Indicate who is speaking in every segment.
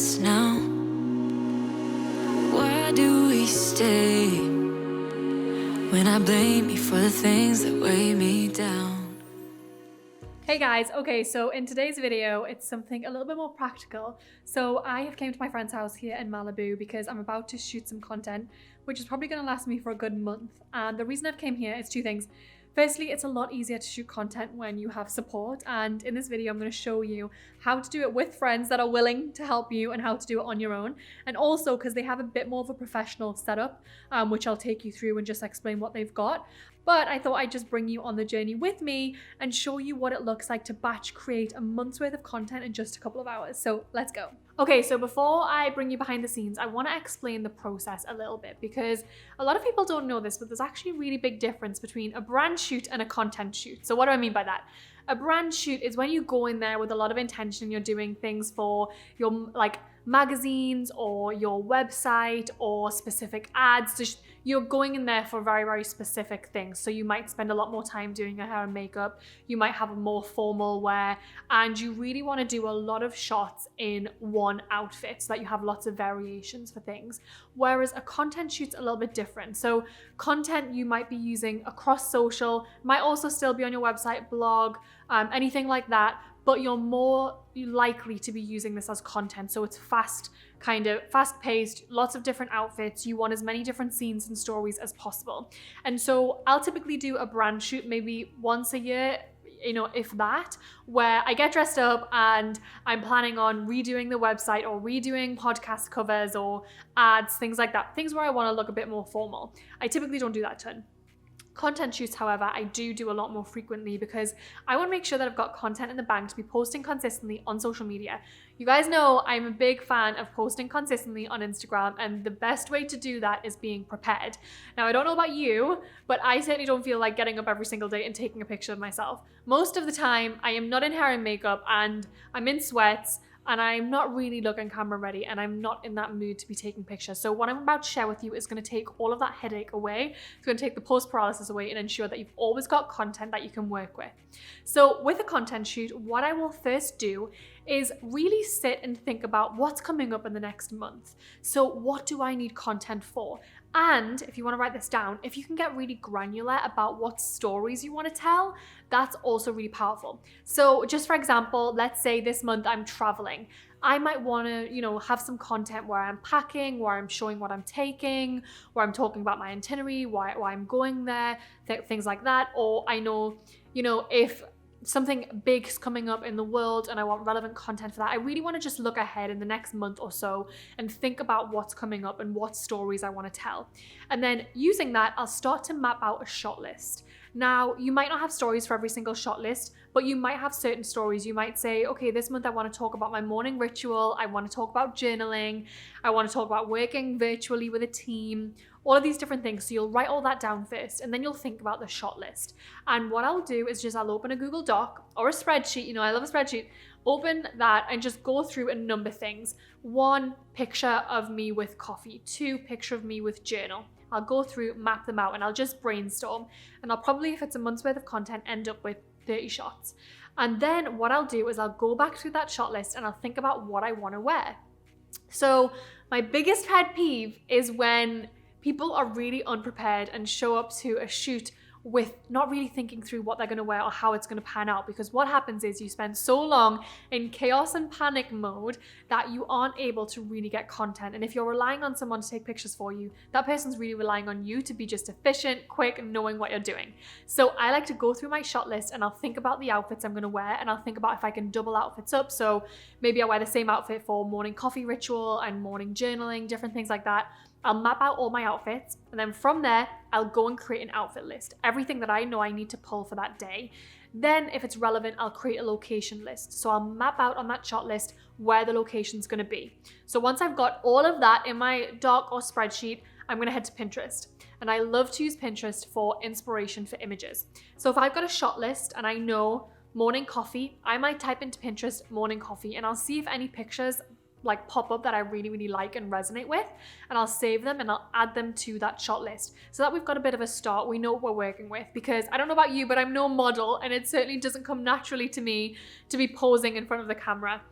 Speaker 1: us now? Why do we stay when I blame you for the things that weigh me down?
Speaker 2: Hey guys, okay, so in today's video, it's something a little bit more practical. So I have came to my friend's house here in Malibu because I'm about to shoot some content, which is probably gonna last me for a good month. And the reason I've came here is two things. Firstly, it's a lot easier to shoot content when you have support. And in this video, I'm gonna show you how to do it with friends that are willing to help you and how to do it on your own. And also because they have a bit more of a professional setup, which I'll take you through and just explain what they've got. But I thought I'd just bring you on the journey with me and show you what it looks like to batch create a month's worth of content in just a couple of hours. So let's go. Okay, so before I bring you behind the scenes, I want to explain the process a little bit because a lot of people don't know this, but there's actually a really big difference between a brand shoot and a content shoot. So what do I mean by that? A brand shoot is when you go in there with a lot of intention, you're doing things for your magazines or your website or specific ads. So you're going in there for very, very specific things. So you might spend a lot more time doing your hair and makeup. You might have a more formal wear, and you really want to do a lot of shots in one outfit so that you have lots of variations for things. Whereas a content shoot's a little bit different. So content you might be using across social, might also still be on your website, blog, anything like that, but you're more likely to be using this as content. So it's fast-paced, lots of different outfits. You want as many different scenes and stories as possible. And so I'll typically do a brand shoot maybe once a year, if that, where I get dressed up and I'm planning on redoing the website or redoing podcast covers or ads, things like that, things where I want to look a bit more formal. I typically don't do that a ton. Content shoots, however, I do a lot more frequently because I want to make sure that I've got content in the bank to be posting consistently on social media. You guys know I'm a big fan of posting consistently on Instagram, and the best way to do that is being prepared. Now, I don't know about you, but I certainly don't feel like getting up every single day and taking a picture of myself. Most of the time, I am not in hair and makeup and I'm in sweats, and I'm not really looking camera ready, and I'm not in that mood to be taking pictures. So what I'm about to share with you is going to take all of that headache away. It's going to take the post paralysis away and ensure that you've always got content that you can work with. So with a content shoot, what I will first do is really sit and think about what's coming up in the next month. So what do I need content for? And if you want to write this down, if you can get really granular about what stories you want to tell, that's also really powerful. So just for example, let's say this month I'm traveling. I might want to, have some content where I'm packing, where I'm showing what I'm taking, where I'm talking about my itinerary, why I'm going there, things like that. Or I know, if something big's coming up in the world and I want relevant content for that, I really want to just look ahead in the next month or so and think about what's coming up and what stories I want to tell. And then using that, I'll start to map out a shot list. Now, you might not have stories for every single shot list, but you might have certain stories. You might say, okay, this month I want to talk about my morning ritual. I want to talk about journaling. I want to talk about working virtually with a team, all of these different things. So you'll write all that down first, and then you'll think about the shot list. And what I'll do is I'll open a Google Doc or a spreadsheet. I love a spreadsheet. Open that and just go through and number things. 1, picture of me with coffee. 2, picture of me with journal. I'll go through, map them out, and I'll just brainstorm. And I'll probably, if it's a month's worth of content, end up with 30 shots. And then what I'll do is I'll go back through that shot list and I'll think about what I want to wear. So my biggest pet peeve is when people are really unprepared and show up to a shoot with not really thinking through what they're going to wear or how it's going to pan out. Because what happens is you spend so long in chaos and panic mode that you aren't able to really get content. And if you're relying on someone to take pictures for you, that person's really relying on you to be just efficient, quick, and knowing what you're doing. So I like to go through my shot list and I'll think about the outfits I'm going to wear, and I'll think about if I can double outfits up. So maybe I wear the same outfit for morning coffee ritual and morning journaling, different things like that. I'll map out all my outfits, and then from there, I'll go and create an outfit list. Everything that I know I need to pull for that day. Then if it's relevant, I'll create a location list. So I'll map out on that shot list where the location's gonna be. So once I've got all of that in my doc or spreadsheet, I'm gonna head to Pinterest. And I love to use Pinterest for inspiration for images. So if I've got a shot list and I know morning coffee, I might type into Pinterest morning coffee, and I'll see if any pictures pop up that I really, really like and resonate with, and I'll save them and I'll add them to that shot list so that we've got a bit of a start. We know what we're working with, because I don't know about you, but I'm no model, and it certainly doesn't come naturally to me to be posing in front of the camera.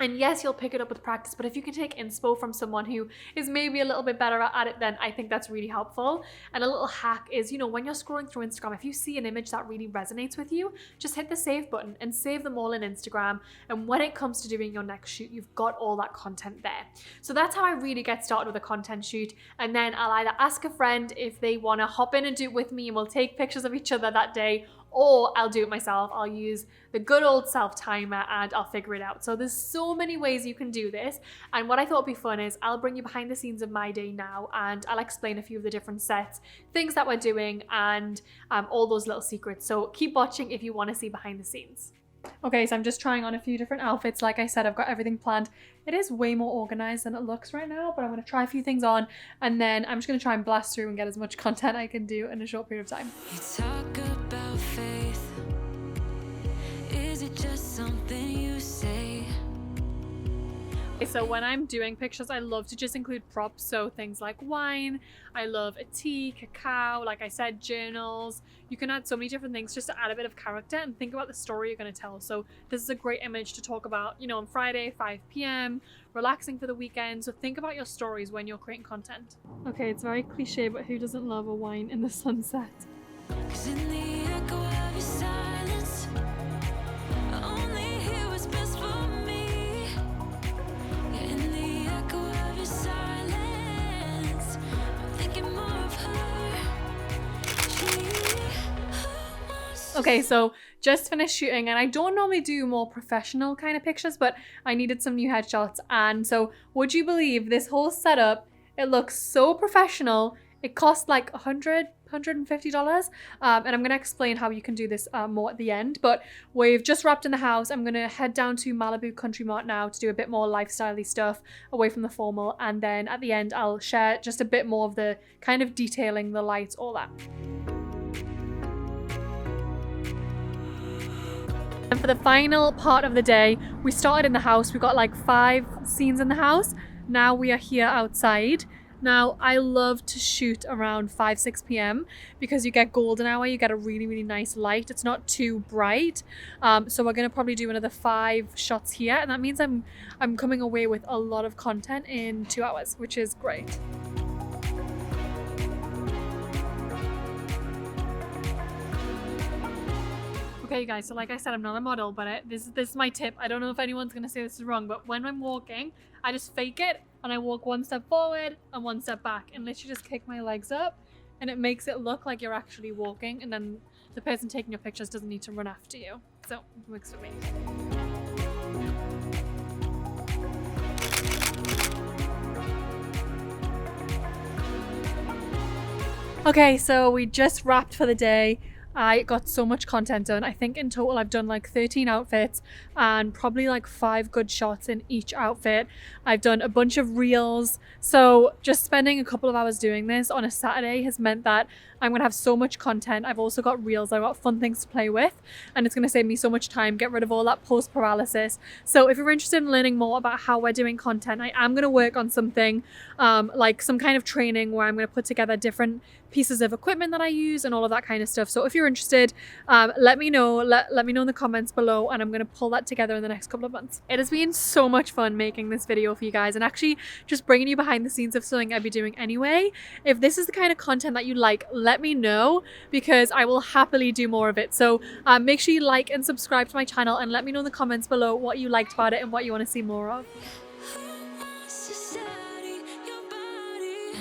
Speaker 2: And yes, you'll pick it up with practice, but if you can take inspo from someone who is maybe a little bit better at it, then I think that's really helpful. And a little hack is, you know, when you're scrolling through Instagram, if you see an image that really resonates with you, just hit the save button and save them all in Instagram. And when it comes to doing your next shoot, you've got all that content there. So that's how I really get started with a content shoot. And then I'll either ask a friend if they want to hop in and do it with me, and we'll take pictures of each other that day, or I'll do it myself. I'll use the good old self timer and I'll figure it out. So there's so many ways you can do this. And what I thought would be fun is I'll bring you behind the scenes of my day now, and I'll explain a few of the different sets, things that we're doing, and all those little secrets. So keep watching if you want to see behind the scenes. Okay, so I'm just trying on a few different outfits. Like I said, I've got everything planned. It is way more organized than it looks right now, but I'm going to try a few things on, and then I'm just going to try and blast through and get as much content I can do in a short period of time.
Speaker 1: You talk about faith. Is it just something you say?
Speaker 2: So when I'm doing pictures, I love to just include props. So things like wine, I love a tea, cacao, like I said, journals. You can add so many different things just to add a bit of character and think about the story you're going to tell. So this is a great image to talk about, you know, on Friday, 5 p.m, relaxing for the weekend. So think about your stories when you're creating content. Okay, it's very cliche, but who doesn't love a wine in the sunset?
Speaker 1: 'Cause in the echo of your silence, I only hear what's best for me. Yeah, in the echo of your silence, I'm thinking more of her.
Speaker 2: Okay, so just finished shooting, and I don't normally do more professional kind of pictures, but I needed some new headshots. And so would you believe this whole setup, it looks so professional. It cost like $150. And I'm going to explain how you can do this more at the end. But we've just wrapped in the house. I'm going to head down to Malibu Country Mart now to do a bit more lifestyle-y stuff away from the formal. And then at the end, I'll share just a bit more of the kind of detailing, the lights, all that. And for the final part of the day, we started in the house. We got like 5 scenes in the house. Now we are here outside. Now, I love to shoot around 5-6 p.m. because you get golden hour, you get a really, really nice light. It's not too bright. So we're going to probably do another 5 shots here. And that means I'm coming away with a lot of content in 2 hours, which is great. Okay, guys, so like I said, I'm not a model, but this is my tip. I don't know if anyone's going to say this is wrong, but when I'm walking, I just fake it and I walk 1 step forward and 1 step back and literally just kick my legs up, and it makes it look like you're actually walking, and then the person taking your pictures doesn't need to run after you. So it works for me. Okay, so we just wrapped for the day. I got so much content done. I think in total I've done like 13 outfits and probably like 5 good shots in each outfit. I've done a bunch of reels. So just spending a couple of hours doing this on a Saturday has meant that I'm going to have so much content. I've also got reels. I've got fun things to play with, and it's going to save me so much time, get rid of all that post paralysis. So if you're interested in learning more about how we're doing content, I am going to work on something like some kind of training where I'm going to put together different pieces of equipment that I use and all of that kind of stuff. So if you're interested, let me know. Let me know in the comments below, and I'm going to pull that together in the next couple of months. It has been so much fun making this video for you guys, and actually just bringing you behind the scenes of something I'd be doing anyway. If this is the kind of content that you like, let me know, because I will happily do more of it. So make sure you like and subscribe to my channel, and let me know in the comments below what you liked about it and what you want to see more of.
Speaker 1: Who wants to study your body?